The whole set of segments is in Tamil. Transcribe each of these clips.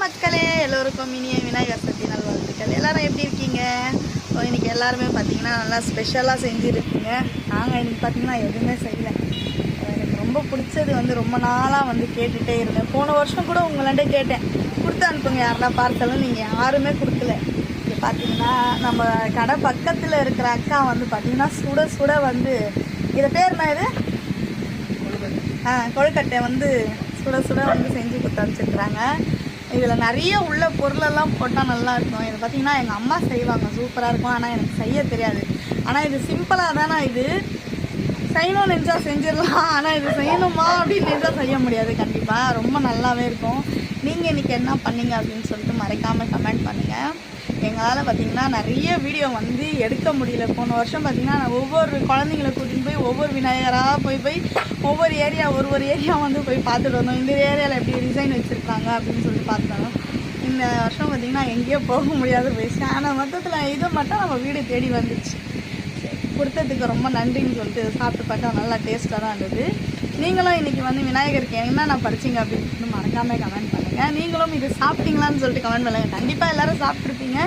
மக்களே, எல்லோருக்கும் இனிய விநாயகர் சதுர்த்தி நல்வாழ்த்துக்கள். எல்லாரும் எப்படி இருக்கீங்க? இன்னைக்கு எல்லாருமே பார்த்தீங்கன்னா நல்லா ஸ்பெஷலாக செஞ்சுருக்கீங்க. நாங்கள் இன்னைக்கு பார்த்தீங்கன்னா எதுவுமே செய்யலை. எனக்கு ரொம்ப பிடிச்சது ரொம்ப நாளாக கேட்டுகிட்டே இருந்தேன். போன வருஷம் கூட உங்களாண்டே கேட்டேன், கொடுத்து அனுப்புங்க யாருன்னா பார்சலும். நீங்கள் யாருமே கொடுக்கல. இது பார்த்தீங்கன்னா நம்ம கடை பக்கத்தில் இருக்கிற அக்கா பார்த்தீங்கன்னா சுட சுட இதை பேர் என்ன இது கொழுக்கட்டை சுட சுட செஞ்சு கொடுத்து அனுப்பிச்சிருக்கிறாங்க. இதில் நிறைய உள்ள பொருளெல்லாம் போட்டால் நல்லாயிருக்கும். இது பார்த்திங்கன்னா எங்கள் அம்மா செய்வாங்க, சூப்பராக இருக்கும். ஆனால் எனக்கு செய்ய தெரியாது. ஆனால் இது சிம்பிளாக தானே, இது செய்யணும்னு நினச்சா செஞ்சிடலாம். ஆனால் இது செய்யணுமா அப்படின்னு நினச்சா செய்ய முடியாது. கண்டிப்பாக ரொம்ப நல்லாவே இருக்கும். நீங்கள் இன்றைக்கி என்ன பண்ணீங்க அப்படின்னு சொல்லிட்டு மறக்காமல் கமெண்ட் பண்ணுங்கள். எங்களால் பார்த்திங்கன்னா நிறைய வீடியோ எடுக்க முடியல. போன வருஷம் பார்த்திங்கன்னா நான் ஒவ்வொரு குழந்தைங்களை கூட்டிகிட்டு போய் ஒவ்வொரு விநாயகராக போய் ஒவ்வொரு ஏரியா ஒரு ஏரியா போய் பார்த்துட்டு வந்தோம். இந்த ஏரியாவில் எப்படி டிசைன் வச்சுருக்காங்க அப்படின்னு சொல்லிட்டு பார்த்தோம். இந்த வருஷம் பார்த்திங்கன்னா எங்கேயோ போக முடியாது போயிடுச்சு. ஆனால் மொத்தத்தில் இது மட்டும் நம்ம வீடு தேடி வந்துச்சு. கொடுத்ததுக்கு ரொம்ப நன்றின்னு சொல்லிட்டு சாப்பிட்டு பார்த்தா நல்லா டேஸ்ட்டாக தான் இருந்தது. நீங்களும் இன்றைக்கி விநாயகருக்கு என்னென்ன பறிச்சிங்க அப்படின்னு மறக்காமல் கமெண்ட் பண்ணுங்கள். நீங்களும் இது சாப்பிட்டீங்களான்னு சொல்லிட்டு கமெண்ட் பண்ணுங்கள். கண்டிப்பாக எல்லோரும் சாப்பிட்ருப்பீங்க.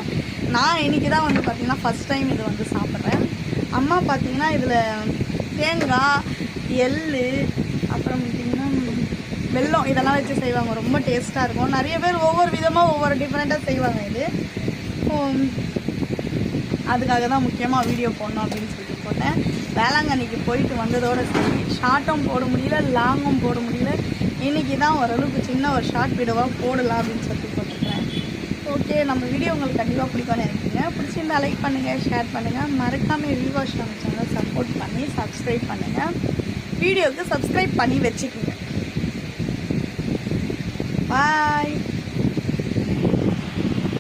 நான் இன்றைக்கி தான் பார்த்திங்கன்னா ஃபஸ்ட் டைம் இது சாப்பிட்றேன். அம்மா பார்த்திங்கன்னா இதில் தேங்காய், எள், அப்புறம் பார்த்திங்கன்னா வெல்லம் இதெல்லாம் வச்சு செய்வாங்க. ரொம்ப டேஸ்ட்டாக இருக்கும். நிறைய பேர் ஒவ்வொரு விதமாக ஒவ்வொரு டிஃப்ரெண்ட்டாக செய்வாங்க. இது அதுக்காக தான் முக்கியமாக வீடியோ போடணும் அப்படின்னு சொல்லிட்டு போட்டேன். வேளாங்கண்ணிக்கு போயிட்டு வந்ததோடு சரி, ஷார்ட்டும் போட முடியல, லாங்கும் போட முடியல. இன்றைக்கி தான் ஓரளவுக்கு சின்ன ஒரு ஷார்ட் வீடியோவாக போடலாம் அப்படின்னு சொல்லிட்டு போட்டுருக்கேன். ஓகே, நம்ம வீடியோ உங்களுக்கு கண்டிப்பாக பிடிக்கும்னு நினைக்கிறீங்க. பிடிச்சிருந்தா லைக் பண்ணுங்கள், ஷேர் பண்ணுங்கள். மறக்காமல் வியூவர்ஸ் நம்ம சேனலை சப்போர்ட் பண்ணி சப்ஸ்கிரைப் பண்ணுங்கள். வீடியோவுக்கு சப்ஸ்கிரைப் பண்ணி வச்சுக்கோங்க. பாய்.